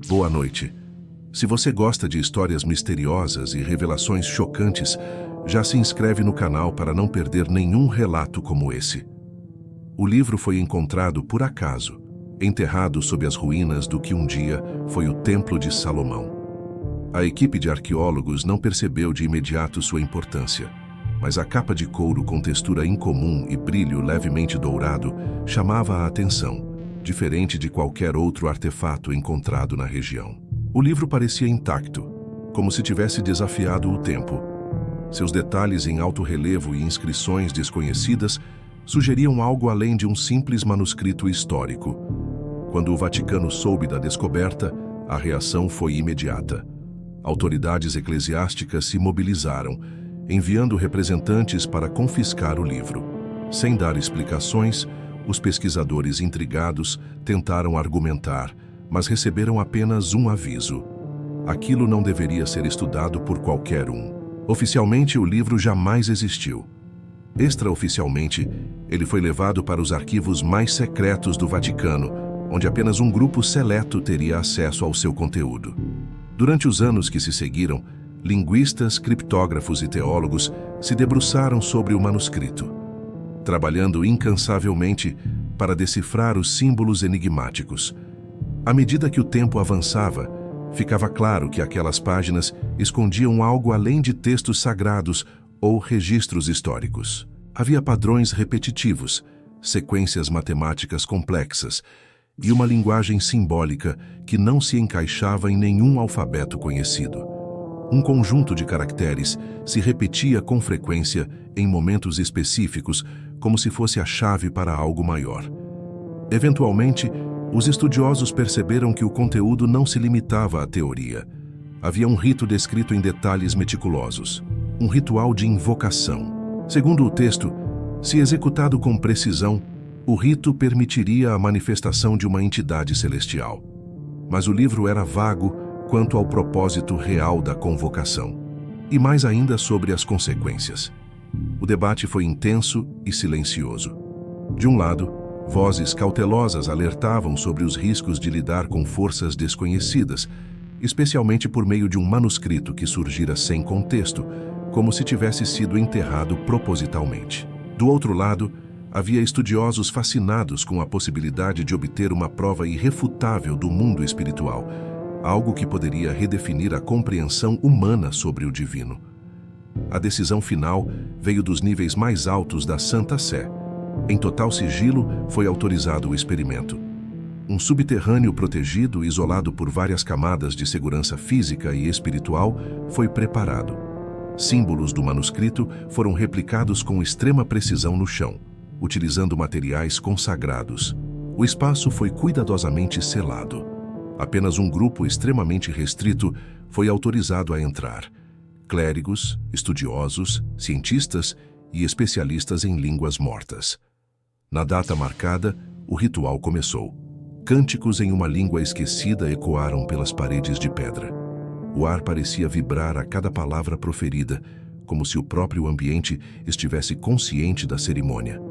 Boa noite. Se você gosta de histórias misteriosas e revelações chocantes, já se inscreve no canal para não perder nenhum relato como esse. O livro foi encontrado por acaso, enterrado sob as ruínas do que um dia foi o Templo de Salomão. A equipe de arqueólogos não percebeu de imediato sua importância, mas a capa de couro com textura incomum e brilho levemente dourado chamava a atenção, diferente de qualquer outro artefato encontrado na região. O livro parecia intacto, como se tivesse desafiado o tempo. Seus detalhes em alto relevo e inscrições desconhecidas sugeriam algo além de um simples manuscrito histórico. Quando o Vaticano soube da descoberta, a reação foi imediata. Autoridades eclesiásticas se mobilizaram, enviando representantes para confiscar o livro. Sem dar explicações, os pesquisadores intrigados tentaram argumentar, mas receberam apenas um aviso. Aquilo não deveria ser estudado por qualquer um. Oficialmente, o livro jamais existiu. Extraoficialmente, ele foi levado para os arquivos mais secretos do Vaticano, onde apenas um grupo seleto teria acesso ao seu conteúdo. Durante os anos que se seguiram, linguistas, criptógrafos e teólogos se debruçaram sobre o manuscrito, trabalhando incansavelmente para decifrar os símbolos enigmáticos. À medida que o tempo avançava, ficava claro que aquelas páginas escondiam algo além de textos sagrados ou registros históricos. Havia padrões repetitivos, sequências matemáticas complexas e uma linguagem simbólica que não se encaixava em nenhum alfabeto conhecido. Um conjunto de caracteres se repetia com frequência em momentos específicos, como se fosse a chave para algo maior. Eventualmente, os estudiosos perceberam que o conteúdo não se limitava à teoria. Havia um rito descrito em detalhes meticulosos, um ritual de invocação. Segundo o texto, se executado com precisão, o rito permitiria a manifestação de uma entidade celestial. Mas o livro era vago quanto ao propósito real da convocação, e mais ainda sobre as consequências. O debate foi intenso e silencioso. De um lado, vozes cautelosas alertavam sobre os riscos de lidar com forças desconhecidas, especialmente por meio de um manuscrito que surgira sem contexto, como se tivesse sido enterrado propositalmente. Do outro lado, havia estudiosos fascinados com a possibilidade de obter uma prova irrefutável do mundo espiritual, algo que poderia redefinir a compreensão humana sobre o divino. A decisão final veio dos níveis mais altos da Santa Sé. Em total sigilo, foi autorizado o experimento. Um subterrâneo protegido, isolado por várias camadas de segurança física e espiritual, foi preparado. Símbolos do manuscrito foram replicados com extrema precisão no chão, utilizando materiais consagrados. O espaço foi cuidadosamente selado. Apenas um grupo extremamente restrito foi autorizado a entrar: clérigos, estudiosos, cientistas e especialistas em línguas mortas. Na data marcada, o ritual começou. Cânticos em uma língua esquecida ecoaram pelas paredes de pedra. O ar parecia vibrar a cada palavra proferida, como se o próprio ambiente estivesse consciente da cerimônia.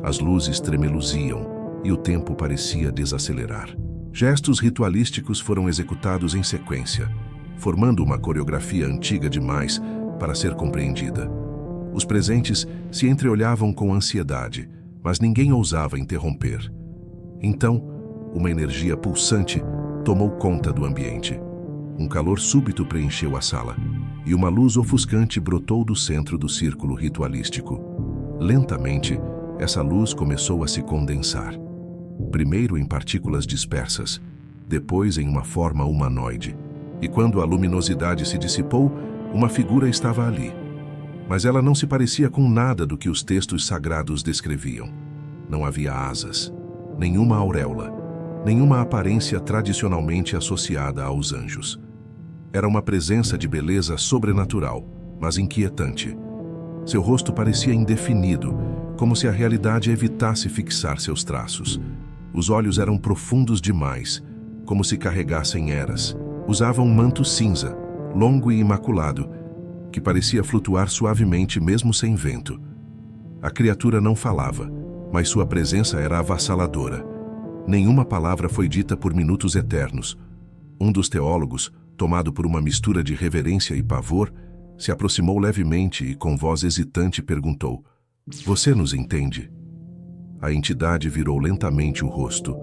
As luzes tremeluziam e o tempo parecia desacelerar. Gestos ritualísticos foram executados em sequência, formando uma coreografia antiga demais para ser compreendida. Os presentes se entreolhavam com ansiedade, mas ninguém ousava interromper. Então, uma energia pulsante tomou conta do ambiente. Um calor súbito preencheu a sala, e uma luz ofuscante brotou do centro do círculo ritualístico. Lentamente, essa luz começou a se condensar. Primeiro em partículas dispersas, depois em uma forma humanoide. E quando a luminosidade se dissipou, uma figura estava ali. Mas ela não se parecia com nada do que os textos sagrados descreviam. Não havia asas, nenhuma auréola, nenhuma aparência tradicionalmente associada aos anjos. Era uma presença de beleza sobrenatural, mas inquietante. Seu rosto parecia indefinido, como se a realidade evitasse fixar seus traços. Os olhos eram profundos demais, como se carregassem eras. Usava um manto cinza, longo e imaculado, que parecia flutuar suavemente mesmo sem vento. A criatura não falava, mas sua presença era avassaladora. Nenhuma palavra foi dita por minutos eternos. Um dos teólogos, tomado por uma mistura de reverência e pavor, se aproximou levemente e com voz hesitante perguntou: "Você nos entende?" A entidade virou lentamente o rosto.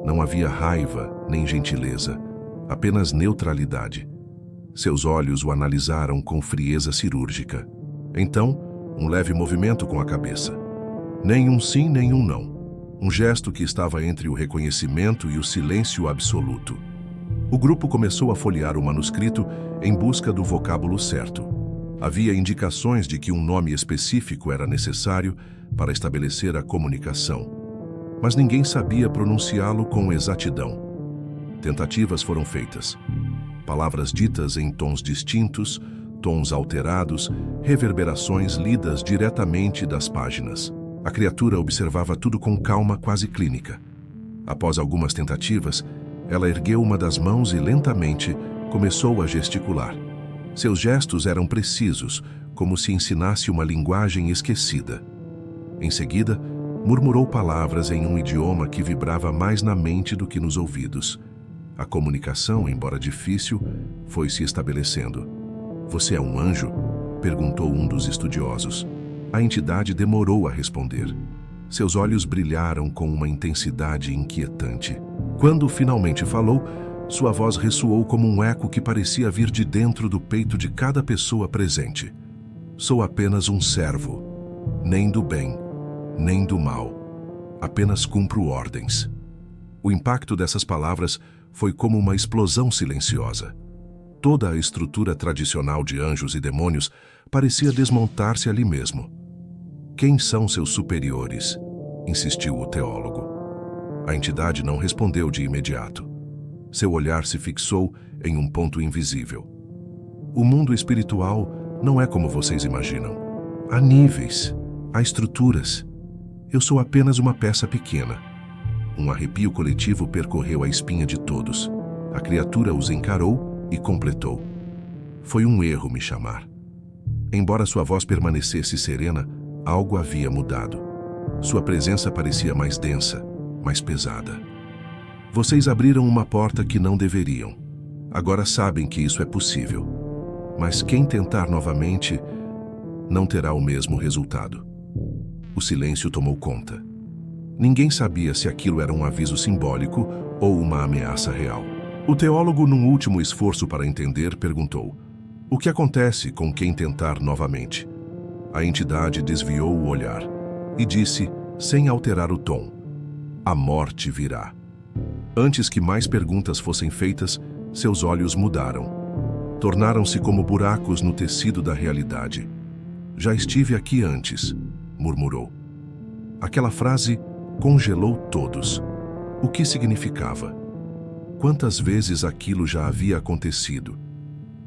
Não havia raiva nem gentileza, apenas neutralidade. Seus olhos o analisaram com frieza cirúrgica. Então, um leve movimento com a cabeça. Nem um sim, nem um não. Um gesto que estava entre o reconhecimento e o silêncio absoluto. O grupo começou a folhear o manuscrito em busca do vocábulo certo. Havia indicações de que um nome específico era necessário para estabelecer a comunicação, mas ninguém sabia pronunciá-lo com exatidão. Tentativas foram feitas. Palavras ditas em tons distintos, tons alterados, reverberações lidas diretamente das páginas. A criatura observava tudo com calma quase clínica. Após algumas tentativas, ela ergueu uma das mãos e lentamente começou a gesticular. Seus gestos eram precisos, como se ensinasse uma linguagem esquecida. Em seguida, murmurou palavras em um idioma que vibrava mais na mente do que nos ouvidos. A comunicação, embora difícil, foi se estabelecendo. "Você é um anjo?" perguntou um dos estudiosos. A entidade demorou a responder. Seus olhos brilharam com uma intensidade inquietante. Quando finalmente falou, sua voz ressoou como um eco que parecia vir de dentro do peito de cada pessoa presente. "Sou apenas um servo, nem do bem, nem do mal. Apenas cumpro ordens." O impacto dessas palavras foi como uma explosão silenciosa. Toda a estrutura tradicional de anjos e demônios parecia desmontar-se ali mesmo. "Quem são seus superiores?" insistiu o teólogo. A entidade não respondeu de imediato. Seu olhar se fixou em um ponto invisível. "O mundo espiritual não é como vocês imaginam. Há níveis, há estruturas. Eu sou apenas uma peça pequena." Um arrepio coletivo percorreu a espinha de todos. A criatura os encarou e completou: "Foi um erro me chamar." Embora sua voz permanecesse serena, algo havia mudado. Sua presença parecia mais densa, mais pesada. "Vocês abriram uma porta que não deveriam. Agora sabem que isso é possível. Mas quem tentar novamente não terá o mesmo resultado." O silêncio tomou conta. Ninguém sabia se aquilo era um aviso simbólico ou uma ameaça real. O teólogo, num último esforço para entender, perguntou: "O que acontece com quem tentar novamente?" A entidade desviou o olhar e disse, sem alterar o tom: "A morte virá." Antes que mais perguntas fossem feitas, seus olhos mudaram. Tornaram-se como buracos no tecido da realidade. "Já estive aqui antes", murmurou. Aquela frase congelou todos. O que significava? Quantas vezes aquilo já havia acontecido?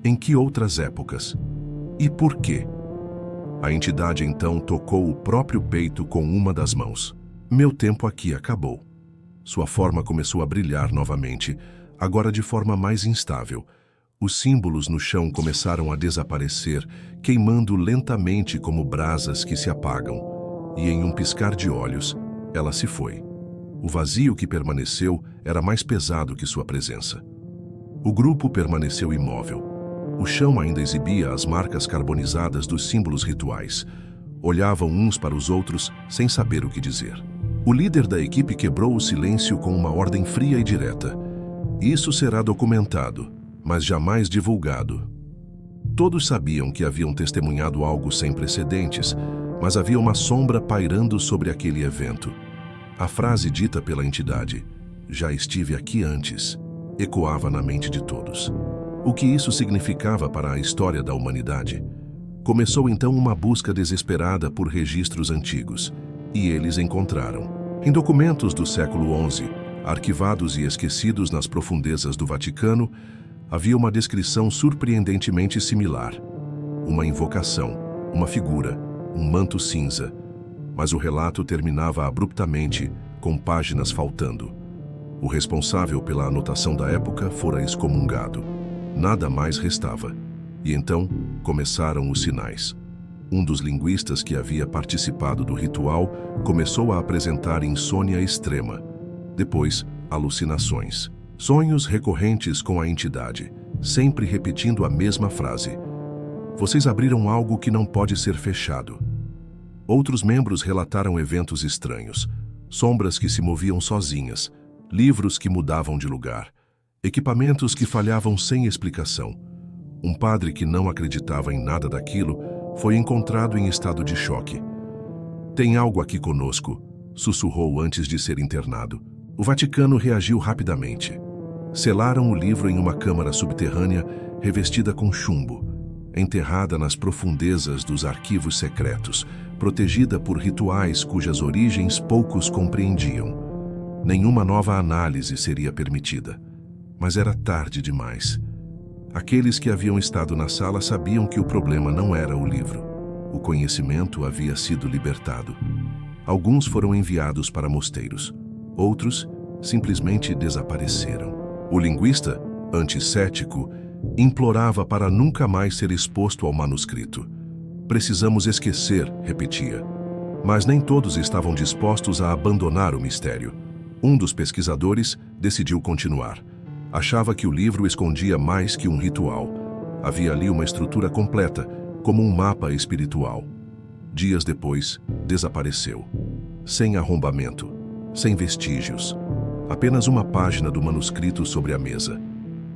Em que outras épocas? E por quê? A entidade então tocou o próprio peito com uma das mãos. "Meu tempo aqui acabou." Sua forma começou a brilhar novamente, agora de forma mais instável. Os símbolos no chão começaram a desaparecer, queimando lentamente como brasas que se apagam. E em um piscar de olhos, ela se foi. O vazio que permaneceu era mais pesado que sua presença. O grupo permaneceu imóvel. O chão ainda exibia as marcas carbonizadas dos símbolos rituais. Olhavam uns para os outros sem saber o que dizer. O líder da equipe quebrou o silêncio com uma ordem fria e direta: "Isso será documentado, mas jamais divulgado." Todos sabiam que haviam testemunhado algo sem precedentes, mas havia uma sombra pairando sobre aquele evento. A frase dita pela entidade, "Já estive aqui antes", ecoava na mente de todos. O que isso significava para a história da humanidade? Começou então uma busca desesperada por registros antigos, e eles encontraram. Em documentos do século XI, arquivados e esquecidos nas profundezas do Vaticano, havia uma descrição surpreendentemente similar. Uma invocação, uma figura, um manto cinza. Mas o relato terminava abruptamente, com páginas faltando. O responsável pela anotação da época fora excomungado. Nada mais restava. E então começaram os sinais. Um dos linguistas que havia participado do ritual começou a apresentar insônia extrema. Depois, alucinações. Sonhos recorrentes com a entidade, sempre repetindo a mesma frase. Vocês abriram algo que não pode ser fechado. Outros membros relataram eventos estranhos, sombras que se moviam sozinhas, livros que mudavam de lugar, equipamentos que falhavam sem explicação. Um padre que não acreditava em nada daquilo foi encontrado em estado de choque. Tem algo aqui conosco, sussurrou antes de ser internado. O Vaticano reagiu rapidamente. Selaram o livro em uma câmara subterrânea revestida com chumbo, enterrada nas profundezas dos arquivos secretos, protegida por rituais cujas origens poucos compreendiam. Nenhuma nova análise seria permitida. Mas era tarde demais. Aqueles que haviam estado na sala sabiam que o problema não era o livro. O conhecimento havia sido libertado. Alguns foram enviados para mosteiros. Outros simplesmente desapareceram. O linguista, anticético, implorava para nunca mais ser exposto ao manuscrito. Precisamos esquecer, repetia. Mas nem todos estavam dispostos a abandonar o mistério. Um dos pesquisadores decidiu continuar. Achava que o livro escondia mais que um ritual. Havia ali uma estrutura completa, como um mapa espiritual. Dias depois, desapareceu. Sem arrombamento, sem vestígios. Apenas uma página do manuscrito sobre a mesa,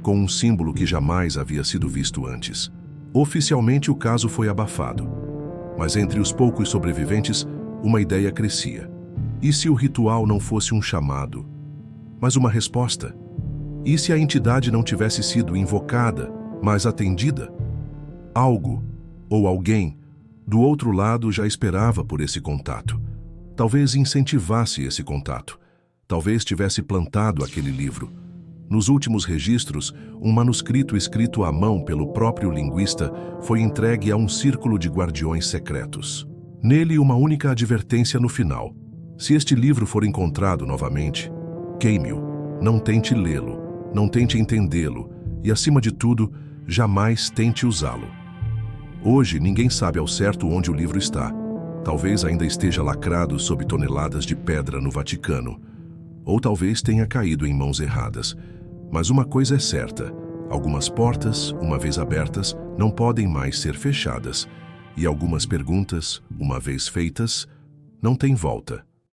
com um símbolo que jamais havia sido visto antes. Oficialmente o caso foi abafado. Mas entre os poucos sobreviventes, uma ideia crescia. E se o ritual não fosse um chamado, mas uma resposta? E se a entidade não tivesse sido invocada, mas atendida? Algo, ou alguém, do outro lado já esperava por esse contato. Talvez incentivasse esse contato. Talvez tivesse plantado aquele livro. Nos últimos registros, um manuscrito escrito à mão pelo próprio linguista foi entregue a um círculo de guardiões secretos. Nele, uma única advertência no final. Se este livro for encontrado novamente, queime-o. Não tente lê-lo, não tente entendê-lo e, acima de tudo, jamais tente usá-lo. Hoje, ninguém sabe ao certo onde o livro está. Talvez ainda esteja lacrado sob toneladas de pedra no Vaticano. Ou talvez tenha caído em mãos erradas. Mas uma coisa é certa: algumas portas, uma vez abertas, não podem mais ser fechadas. E algumas perguntas, uma vez feitas, não têm volta.